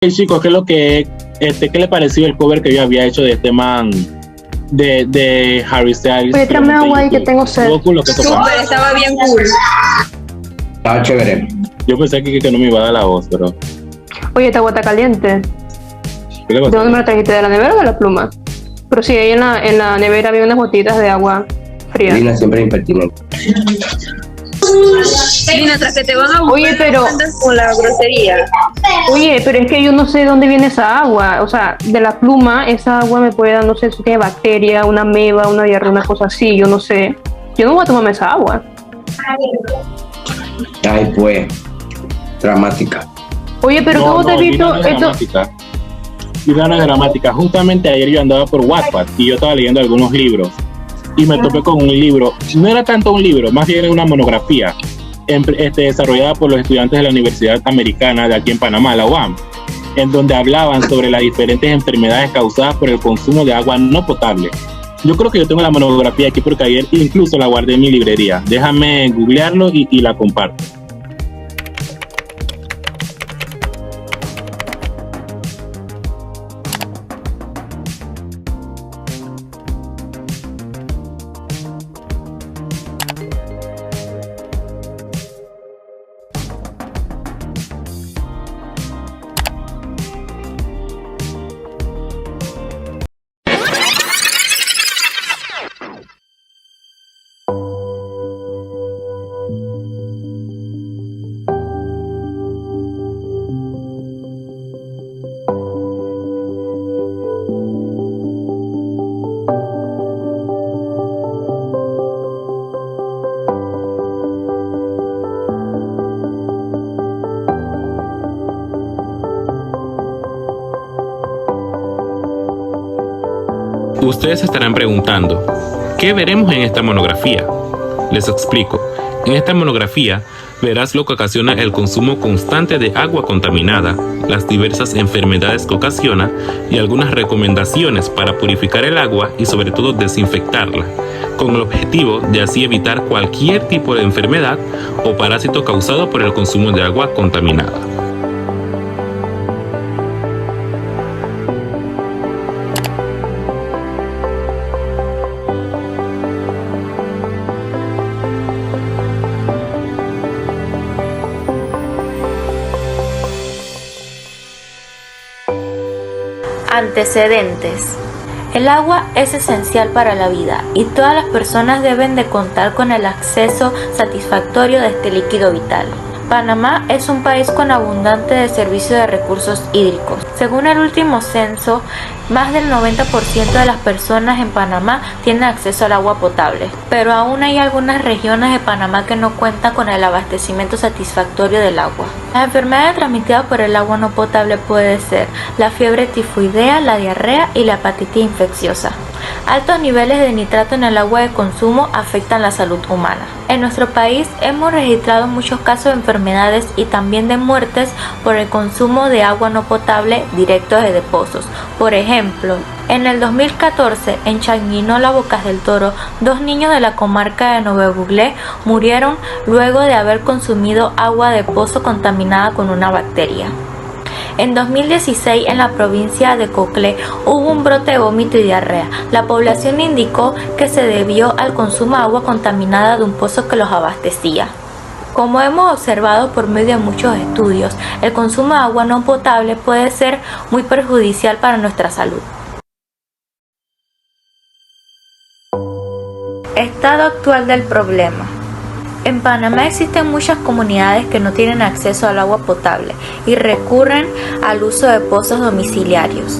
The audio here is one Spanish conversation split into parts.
Hey, chicos, ¿qué es lo que qué le pareció el cover que yo había hecho de este man de Harry Styles? Oye, tráeme agua ahí que tengo sed. Todo cool lo que tocaba. Súper, estaba bien cool. Estaba chévere. Yo pensé que no me iba a dar la voz, pero Oye, esta agua está caliente. ¿qué le ¿De pasó? dónde me la trajiste? ¿De la nevera o de la pluma? Pero sí, ahí en la nevera había unas gotitas de agua fría. Lina siempre es impertinente. Lina, tras que te van a buscar, Oye, pero- andas con la grosería. Oye, pero es que yo no sé de dónde viene esa agua. O sea, de la pluma, esa agua me puede dar, no sé, si tiene bacteria, una ameba, una diarrea, una cosa así, yo no sé. Yo no voy a tomarme esa agua. Ay, pues. Dramática. Oye, pero ¿cómo te has visto Vino una esto? gramática. Vino una gramática. Justamente ayer yo andaba por Wattpad y yo estaba leyendo algunos libros y me topé con un libro. No era tanto un libro, más bien era una monografía desarrollada por los estudiantes de la Universidad Americana de aquí en Panamá, la UAM, en donde hablaban sobre las diferentes enfermedades causadas por el consumo de agua no potable. Yo creo que yo tengo la monografía aquí porque ayer incluso la guardé en mi librería. Déjame googlearlo y la comparto. Ustedes se estarán preguntando, ¿qué veremos en esta monografía? Les explico. En esta monografía verás lo que ocasiona el consumo constante de agua contaminada, las diversas enfermedades que ocasiona y algunas recomendaciones para purificar el agua y sobre todo desinfectarla, con el objetivo de así evitar cualquier tipo de enfermedad o parásito causado por el consumo de agua contaminada. Antecedentes. El agua es esencial para la vida y todas las personas deben de contar con el acceso satisfactorio de este líquido vital. Panamá es un país con abundante de servicio de recursos hídricos. Según el último censo, más del 90% de las personas en Panamá tienen acceso al agua potable, pero aún hay algunas regiones de Panamá que no cuentan con el abastecimiento satisfactorio del agua. Las enfermedades transmitidas por el agua no potable pueden ser la fiebre tifoidea, la diarrea y la hepatitis infecciosa. Altos niveles de nitrato en el agua de consumo afectan la salud humana. En nuestro país hemos registrado muchos casos de enfermedades y también de muertes por el consumo de agua no potable directo desde pozos. Por ejemplo, en el 2014 en Changuinola, Bocas del Toro, 2 niños de la comarca de Nuevo Buglé murieron luego de haber consumido agua de pozo contaminada con una bacteria. En 2016, en la provincia de Coclé, hubo un brote de vómito y diarrea. La población indicó que se debió al consumo de agua contaminada de un pozo que los abastecía. Como hemos observado por medio de muchos estudios, el consumo de agua no potable puede ser muy perjudicial para nuestra salud. Estado actual del problema. En Panamá existen muchas comunidades que no tienen acceso al agua potable y recurren al uso de pozos domiciliarios.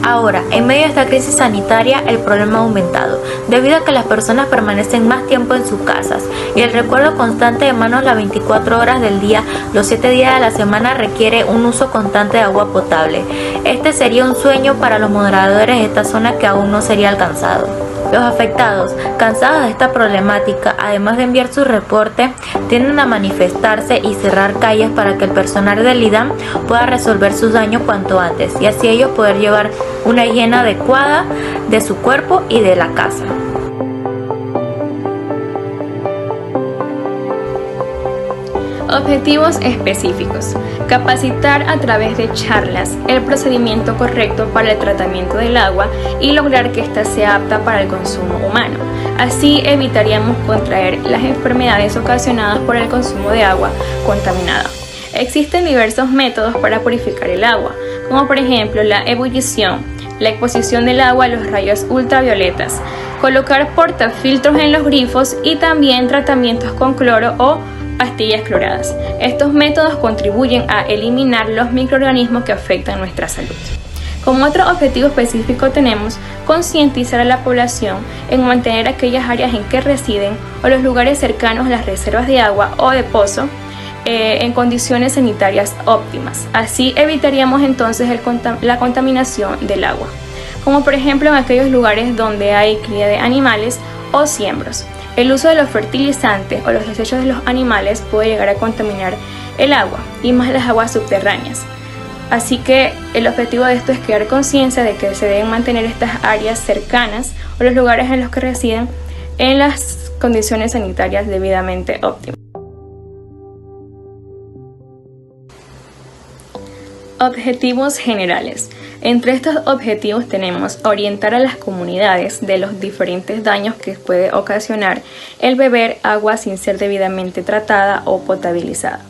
Ahora, en medio de esta crisis sanitaria, el problema ha aumentado, debido a que las personas permanecen más tiempo en sus casas y el recuerdo constante de manos las 24 horas del día, los 7 días de la semana requiere un uso constante de agua potable. Este sería un sueño para los moderadores de esta zona que aún no sería alcanzado. Los afectados, cansados de esta problemática, además de enviar su reporte, tienden a manifestarse y cerrar calles para que el personal del IDAM pueda resolver sus daños cuanto antes y así ellos poder llevar una higiene adecuada de su cuerpo y de la casa. Objetivos específicos. Capacitar a través de charlas el procedimiento correcto para el tratamiento del agua y lograr que ésta sea apta para el consumo humano. Así evitaríamos contraer las enfermedades ocasionadas por el consumo de agua contaminada. Existen diversos métodos para purificar el agua, como por ejemplo la ebullición, la exposición del agua a los rayos ultravioletas, colocar portafiltros en los grifos y también tratamientos con cloro o pastillas cloradas. Estos métodos contribuyen a eliminar los microorganismos que afectan nuestra salud. Como otro objetivo específico tenemos concientizar a la población en mantener aquellas áreas en que residen o los lugares cercanos a las reservas de agua o de pozo en condiciones sanitarias óptimas. Así evitaríamos entonces la contaminación del agua, como por ejemplo en aquellos lugares donde hay cría de animales o siembros. El uso de los fertilizantes o los desechos de los animales puede llegar a contaminar el agua y más las aguas subterráneas. Así que el objetivo de esto es crear conciencia de que se deben mantener estas áreas cercanas o los lugares en los que residen en las condiciones sanitarias debidamente óptimas. Objetivos generales. Entre estos objetivos tenemos orientar a las comunidades de los diferentes daños que puede ocasionar el beber agua sin ser debidamente tratada o potabilizada.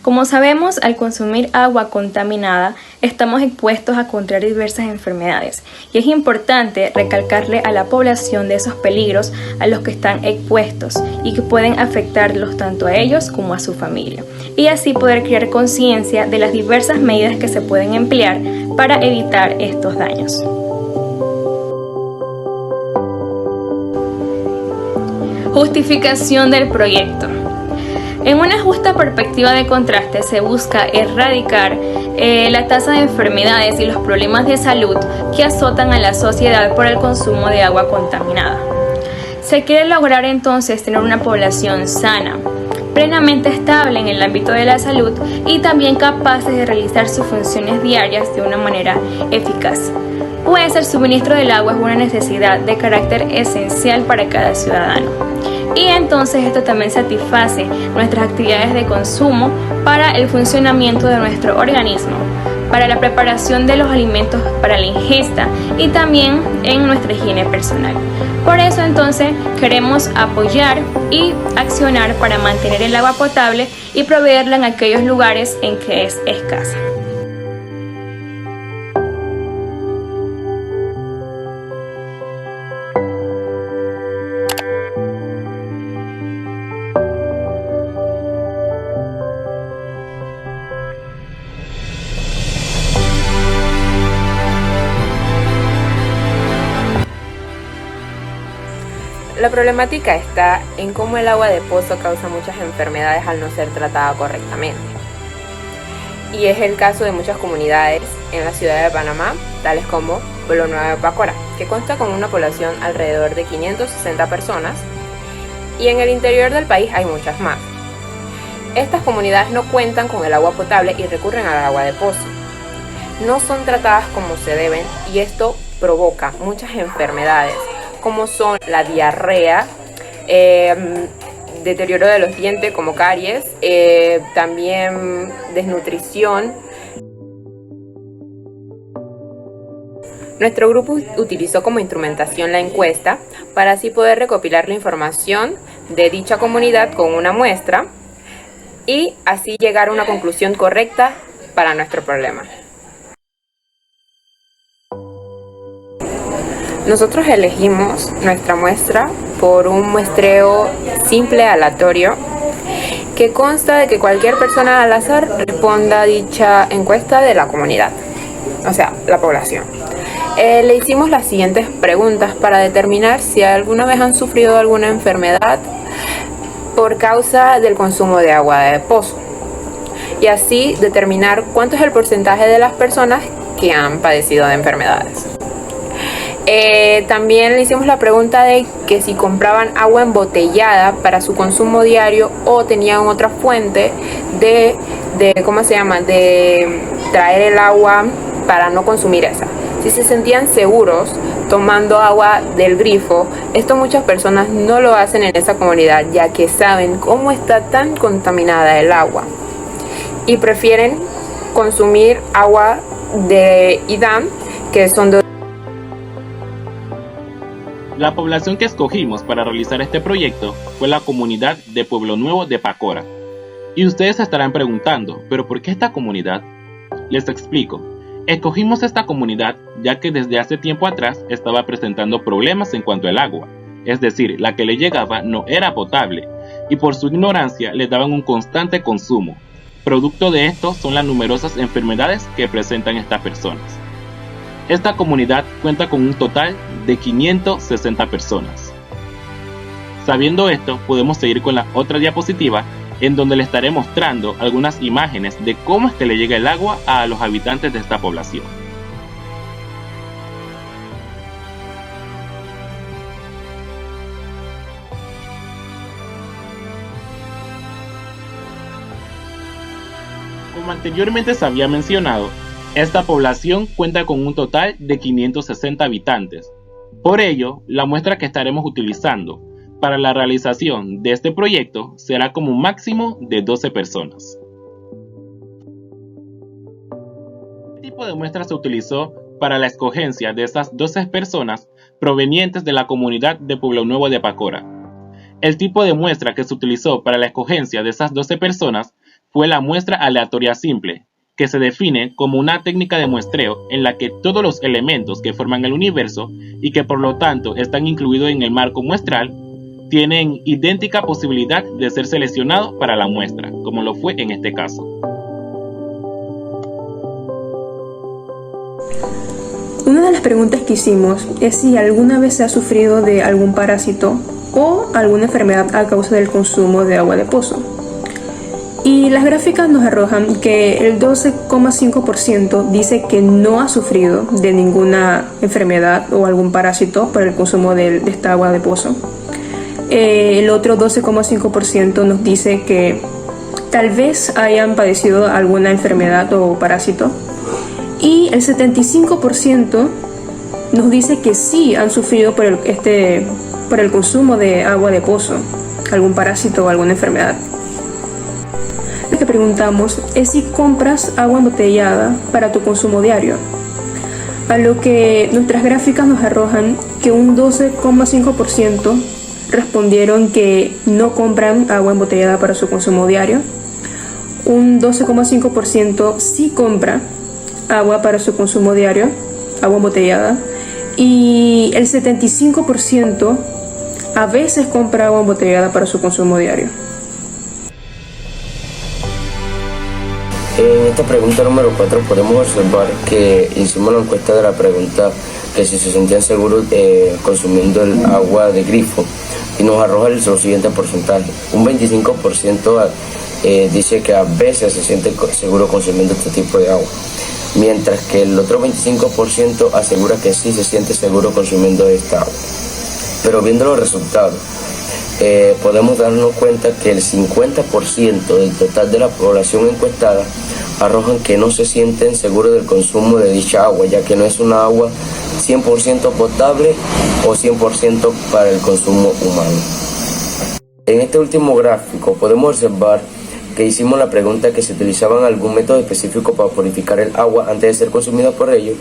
Como sabemos, al consumir agua contaminada, estamos expuestos a contraer diversas enfermedades y es importante recalcarle a la población de esos peligros a los que están expuestos y que pueden afectarlos tanto a ellos como a su familia, y así poder crear conciencia de las diversas medidas que se pueden emplear para evitar estos daños. Justificación del proyecto. En una justa perspectiva de contraste se busca erradicar la tasa de enfermedades y los problemas de salud que azotan a la sociedad por el consumo de agua contaminada. Se quiere lograr entonces tener una población sana, plenamente estable en el ámbito de la salud y también capaces de realizar sus funciones diarias de una manera eficaz. Pues el suministro del agua es una necesidad de carácter esencial para cada ciudadano. Y entonces esto también satisface nuestras actividades de consumo para el funcionamiento de nuestro organismo, para la preparación de los alimentos para la ingesta y también en nuestra higiene personal. Por eso entonces queremos apoyar y accionar para mantener el agua potable y proveerla en aquellos lugares en que es escasa. La problemática está en cómo el agua de pozo causa muchas enfermedades al no ser tratada correctamente. Y es el caso de muchas comunidades en la ciudad de Panamá, tales como Pueblo Nuevo de Pácora, que consta con una población alrededor de 560 personas, y en el interior del país hay muchas más. Estas comunidades no cuentan con el agua potable y recurren al agua de pozo. No son tratadas como se deben y esto provoca muchas enfermedades, como son la diarrea, deterioro de los dientes como caries, también desnutrición. Nuestro grupo utilizó como instrumentación la encuesta para así poder recopilar la información de dicha comunidad con una muestra y así llegar a una conclusión correcta para nuestro problema. Nosotros elegimos nuestra muestra por un muestreo simple aleatorio que consta de que cualquier persona al azar responda a dicha encuesta de la comunidad, o sea, la población. Le hicimos las siguientes preguntas para determinar si alguna vez han sufrido alguna enfermedad por causa del consumo de agua de pozo y así determinar cuánto es el porcentaje de las personas que han padecido de enfermedades. También le hicimos la pregunta de que si compraban agua embotellada para su consumo diario o tenían otra fuente de traer el agua para no consumir esa. Si se sentían seguros tomando agua del grifo. Esto muchas personas no lo hacen en esa comunidad, ya que saben cómo está tan contaminada el agua y prefieren consumir agua de IDAM, que son de... La población que escogimos para realizar este proyecto fue la comunidad de Pueblo Nuevo de Pacora. Y ustedes se estarán preguntando, ¿pero por qué esta comunidad? Les explico. Escogimos esta comunidad ya que desde hace tiempo atrás estaba presentando problemas en cuanto al agua, es decir, la que le llegaba no era potable, y por su ignorancia le daban un constante consumo. Producto de esto son las numerosas enfermedades que presentan estas personas. Esta comunidad cuenta con un total de 560 personas. Sabiendo esto, podemos seguir con la otra diapositiva, en donde le estaré mostrando algunas imágenes de cómo es que le llega el agua a los habitantes de esta población. Como anteriormente se había mencionado, esta población cuenta con un total de 560 habitantes. Por ello, la muestra que estaremos utilizando para la realización de este proyecto será como un máximo de 12 personas. ¿Qué tipo de muestra se utilizó para la escogencia de estas 12 personas provenientes de la comunidad de Pueblo Nuevo de Pacora? El tipo de muestra que se utilizó para la escogencia de esas 12 personas fue la muestra aleatoria simple, que se define como una técnica de muestreo en la que todos los elementos que forman el universo y que por lo tanto están incluidos en el marco muestral tienen idéntica posibilidad de ser seleccionados para la muestra, como lo fue en este caso. Una de las preguntas que hicimos es si alguna vez se ha sufrido de algún parásito o alguna enfermedad a causa del consumo de agua de pozo. Y las gráficas nos arrojan que el 12,5% dice que no ha sufrido de ninguna enfermedad o algún parásito por el consumo de esta agua de pozo. El otro 12,5% nos dice que tal vez hayan padecido alguna enfermedad o parásito. Y el 75% nos dice que sí han sufrido por el consumo de agua de pozo, algún parásito o alguna enfermedad. Lo que preguntamos es si compras agua embotellada para tu consumo diario. A lo que nuestras gráficas nos arrojan que un 12,5% respondieron que no compran agua embotellada para su consumo diario. Un 12,5% sí compra agua para su consumo diario, agua embotellada. Y el 75% a veces compra agua embotellada para su consumo diario. En esta pregunta número 4 podemos observar que hicimos la encuesta de la pregunta que si se sentían seguros consumiendo el agua de grifo y nos arroja el siguiente porcentaje. Un 25% dice que a veces se siente seguro consumiendo este tipo de agua, mientras que el otro 25% asegura que sí se siente seguro consumiendo esta agua. Pero viendo los resultados, podemos darnos cuenta que el 50% del total de la población encuestada arrojan que no se sienten seguros del consumo de dicha agua, ya que no es una agua 100% potable o 100% para el consumo humano. En este último gráfico podemos observar que hicimos la pregunta que se utilizaban algún método específico para purificar el agua antes de ser consumida por ellos,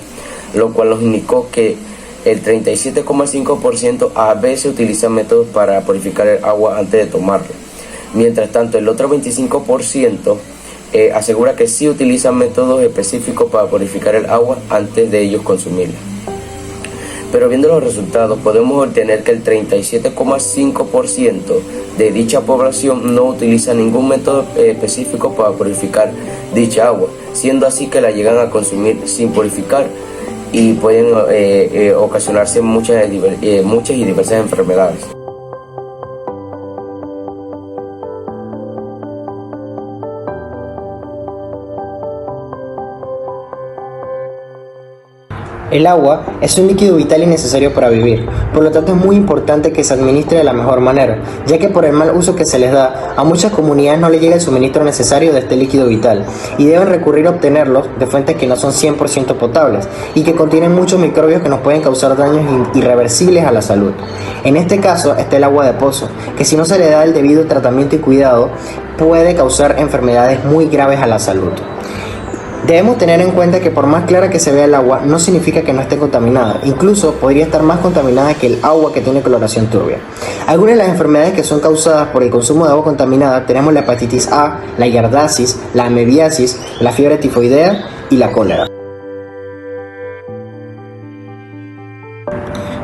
lo cual nos indicó que el 37,5% a veces utiliza métodos para purificar el agua antes de tomarla. Mientras tanto, el otro 25% asegura que sí utilizan métodos específicos para purificar el agua antes de ellos consumirla. Pero viendo los resultados, podemos obtener que el 37,5% de dicha población no utiliza ningún método específico para purificar dicha agua, siendo así que la llegan a consumir sin purificar y pueden ocasionarse muchas y diversas enfermedades. El agua es un líquido vital y necesario para vivir, por lo tanto es muy importante que se administre de la mejor manera, ya que por el mal uso que se les da, a muchas comunidades no les llega el suministro necesario de este líquido vital y deben recurrir a obtenerlos de fuentes que no son 100% potables y que contienen muchos microbios que nos pueden causar daños irreversibles a la salud. En este caso está el agua de pozo, que si no se le da el debido tratamiento y cuidado, puede causar enfermedades muy graves a la salud. Debemos tener en cuenta que por más clara que se vea el agua, no significa que no esté contaminada. Incluso podría estar más contaminada que el agua que tiene coloración turbia. Algunas de las enfermedades que son causadas por el consumo de agua contaminada tenemos la hepatitis A, la yardasis, la amebiasis, la fiebre tifoidea y la cólera.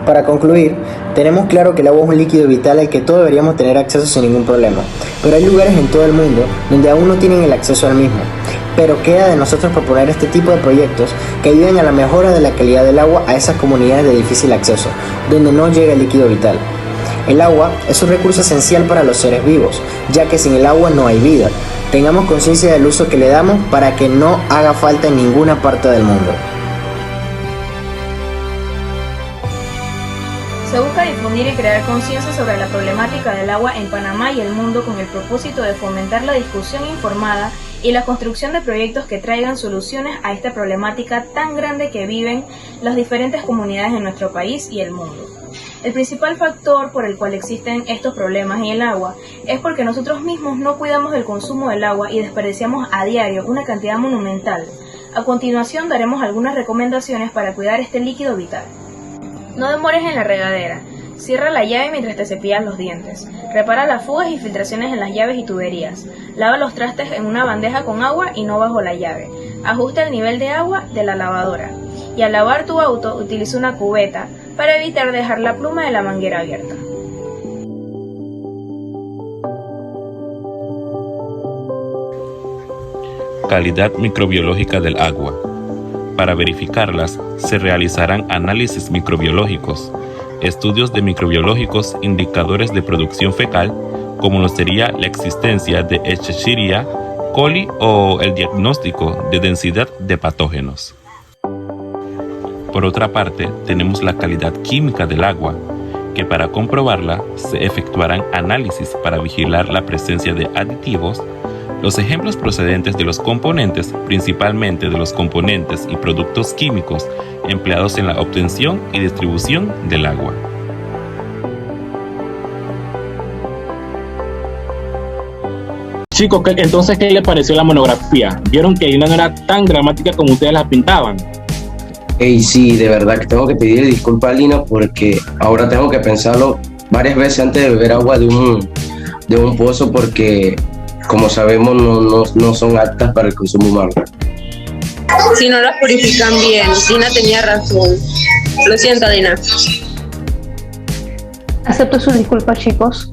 Para concluir, tenemos claro que el agua es un líquido vital al que todos deberíamos tener acceso sin ningún problema, pero hay lugares en todo el mundo donde aún no tienen el acceso al mismo. Pero queda de nosotros proponer este tipo de proyectos que ayuden a la mejora de la calidad del agua a esas comunidades de difícil acceso, donde no llega el líquido vital. El agua es un recurso esencial para los seres vivos, ya que sin el agua no hay vida. Tengamos conciencia del uso que le damos para que no haga falta en ninguna parte del mundo. Se busca difundir y crear conciencia sobre la problemática del agua en Panamá y el mundo con el propósito de fomentar la discusión informada y la construcción de proyectos que traigan soluciones a esta problemática tan grande que viven las diferentes comunidades en nuestro país y el mundo. El principal factor por el cual existen estos problemas en el agua es porque nosotros mismos no cuidamos del consumo del agua y desperdiciamos a diario una cantidad monumental. A continuación daremos algunas recomendaciones para cuidar este líquido vital. No demores en la regadera. Cierra la llave mientras te cepillas los dientes. Repara las fugas y filtraciones en las llaves y tuberías. Lava los trastes en una bandeja con agua y no bajo la llave. Ajusta el nivel de agua de la lavadora. Y al lavar tu auto, utiliza una cubeta para evitar dejar la pluma de la manguera abierta. Calidad microbiológica del agua. Para verificarlas, se realizarán análisis microbiológicos, estudios de microbiológicos indicadores de producción fecal, como lo sería la existencia de Escherichia coli o el diagnóstico de densidad de patógenos. Por otra parte, tenemos la calidad química del agua, que para comprobarla se efectuarán análisis para vigilar la presencia de aditivos. Los ejemplos procedentes de los componentes, principalmente de los componentes y productos químicos empleados en la obtención y distribución del agua. Chicos, entonces, ¿qué les pareció la monografía? ¿Vieron que Irina no era tan dramática como ustedes la pintaban? Ey, sí, de verdad que tengo que pedirle disculpas a Lina porque ahora tengo que pensarlo varias veces antes de beber agua de un pozo porque, como sabemos, no son aptas para el consumo humano. Si no las purifican bien, Dina tenía razón. Lo siento, Dina. Acepto sus disculpas, chicos.